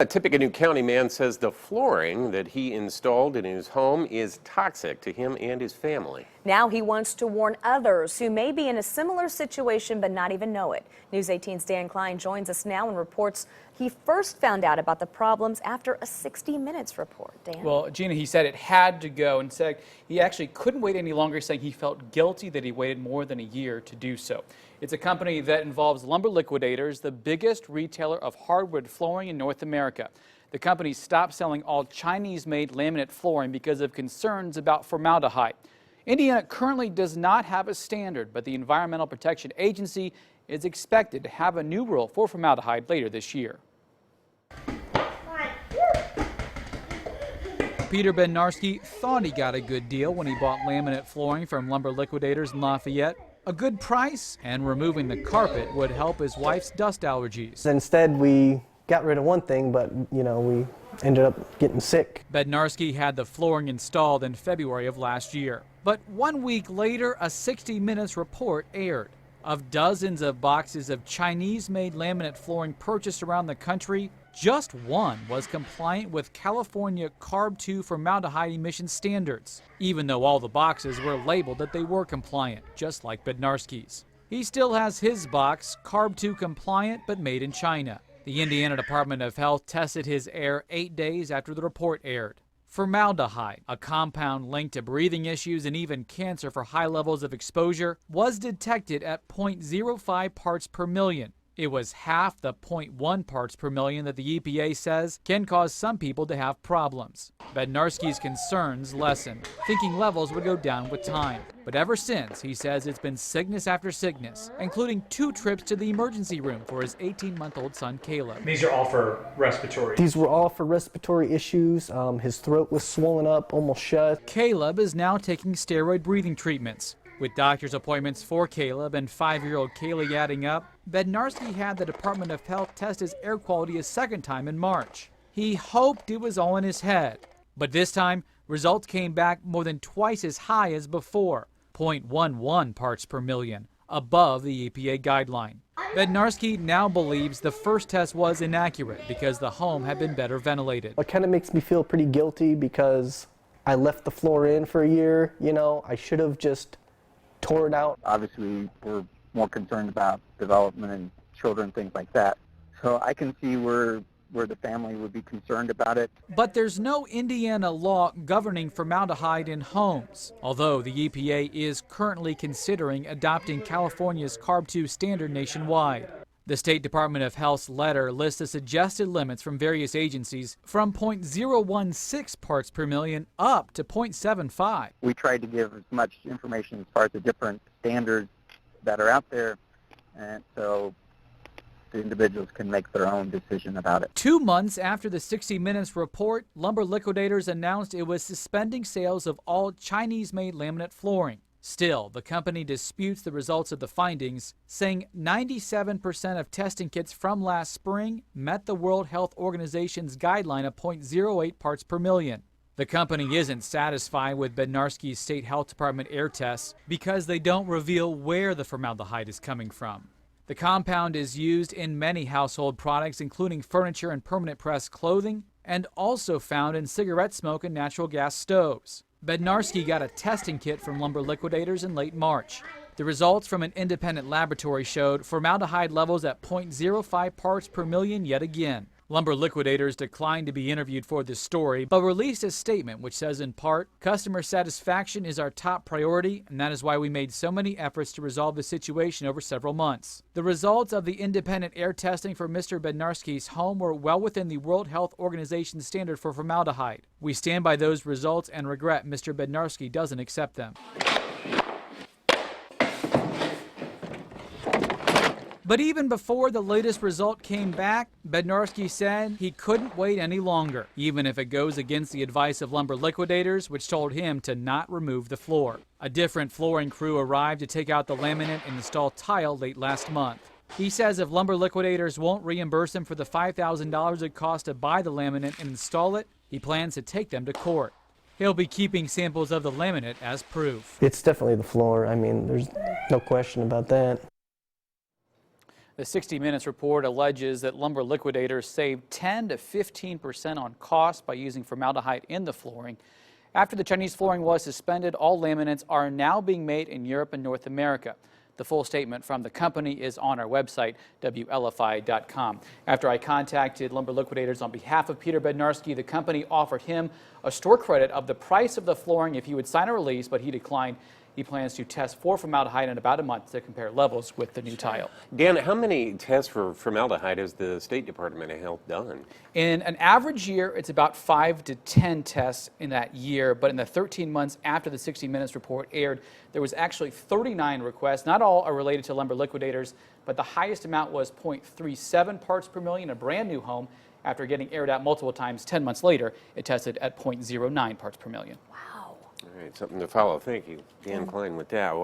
A Tippecanoe County man says the flooring that he installed in his home is toxic to him and his family. Now he wants to warn others who may be in a similar situation but not even know it. News 18's Dan Klein joins us now and reports he first found out about the problems after a 60 Minutes report. Dan? Well, Gina, he said it had to go and said he actually couldn't wait any longer, saying he felt guilty that he waited more than a year to do so. It's a company that involves Lumber Liquidators, the biggest retailer of hardwood flooring in North America. The company stopped selling all Chinese-made laminate flooring because of concerns about formaldehyde. Indiana currently does not have a standard, but the Environmental Protection Agency is expected to have a new rule for formaldehyde later this year. Peter Bednarski thought he got a good deal when he bought laminate flooring from Lumber Liquidators in Lafayette. A good price, and removing the carpet would help his wife's dust allergies. Instead, we got rid of one thing, but we ended up getting sick. Bednarski had the flooring installed in February of last year. But 1 week later, a 60 Minutes report aired. Of dozens of boxes of Chinese-made laminate flooring purchased around the country, just one was compliant with California CARB 2 formaldehyde emission standards, even though all the boxes were labeled that they were compliant, just like Bednarski's. He still has his box, CARB 2 compliant, but made in China. The Indiana Department of Health tested his air 8 days after the report aired. Formaldehyde, a compound linked to breathing issues and even cancer for high levels of exposure, was detected at 0.05 parts per million. It was half the 0.1 parts per million that the EPA says can cause some people to have problems. Bednarski's concerns lessened, thinking levels would go down with time. But ever since, he says it's been sickness after sickness, including 2 trips to the emergency room for his 18-month-old son, Caleb. These are all for respiratory? These were all for respiratory issues. His throat was swollen up, almost shut. Caleb is now taking steroid breathing treatments. With doctor's appointments for Caleb and 5-year-old Kaylee adding up, Bednarski had the Department of Health test his air quality a second time in March. He hoped it was all in his head. But this time, results came back more than twice as high as before, 0.11 parts per million, above the EPA guideline. Bednarski now believes the first test was inaccurate because the home had been better ventilated. It kind of makes me feel pretty guilty because I left the floor in for a year. I should have just tore it out. Obviously, we're more concerned about development and children, things like that. So I can see where the family would be concerned about it. But there's no Indiana law governing formaldehyde in homes, although the EPA is currently considering adopting California's CARB 2 standard nationwide. The State Department of Health's letter lists the suggested limits from various agencies from 0.016 parts per million up to 0.75. We tried to give as much information as far as the different standards that are out there, and so the individuals can make their own decision about it. 2 months after the 60 Minutes report, Lumber Liquidators announced it was suspending sales of all Chinese-made laminate flooring. Still, the company disputes the results of the findings, saying 97% of testing kits from last spring met the World Health Organization's guideline of 0.08 parts per million. The company isn't satisfied with Bednarski's State Health Department air tests because they don't reveal where the formaldehyde is coming from. The compound is used in many household products, including furniture and permanent press clothing, and also found in cigarette smoke and natural gas stoves. Bednarski got a testing kit from Lumber Liquidators in late March. The results from an independent laboratory showed formaldehyde levels at 0.05 parts per million yet again. Lumber Liquidators declined to be interviewed for this story, but released a statement which says in part, "Customer satisfaction is our top priority, and that is why we made so many efforts to resolve the situation over several months." The results of the independent air testing for Mr. Bednarski's home were well within the World Health Organization standard for formaldehyde. We stand by those results and regret Mr. Bednarski doesn't accept them. But even before the latest result came back, Bednarski said he couldn't wait any longer, even if it goes against the advice of Lumber Liquidators, which told him to not remove the floor. A different flooring crew arrived to take out the laminate and install tile late last month. He says if Lumber Liquidators won't reimburse him for the $5,000 it cost to buy the laminate and install it, he plans to take them to court. He'll be keeping samples of the laminate as proof. It's definitely the floor. I mean, there's no question about that. The 60 Minutes report alleges that Lumber Liquidators saved 10 to 15% on cost by using formaldehyde in the flooring. After the Chinese flooring was suspended, all laminates are now being made in Europe and North America. The full statement from the company is on our website, WLFI.com. After I contacted Lumber Liquidators on behalf of Peter Bednarski, the company offered him a store credit of the price of the flooring if he would sign a release, but he declined. He plans to test for formaldehyde in about a month to compare levels with the new tile. Dan, how many tests for formaldehyde has the State Department of Health done? In an average year, it's about 5 to 10 tests in that year, but in the 13 months after the 60 Minutes report aired, there was actually 39 requests. Not all are related to Lumber Liquidators, but the highest amount was 0.37 parts per million, a brand new home. After getting aired out multiple times, 10 months later, it tested at 0.09 parts per million. Wow. All right, something to follow. Thank you, Dan Klein, with that.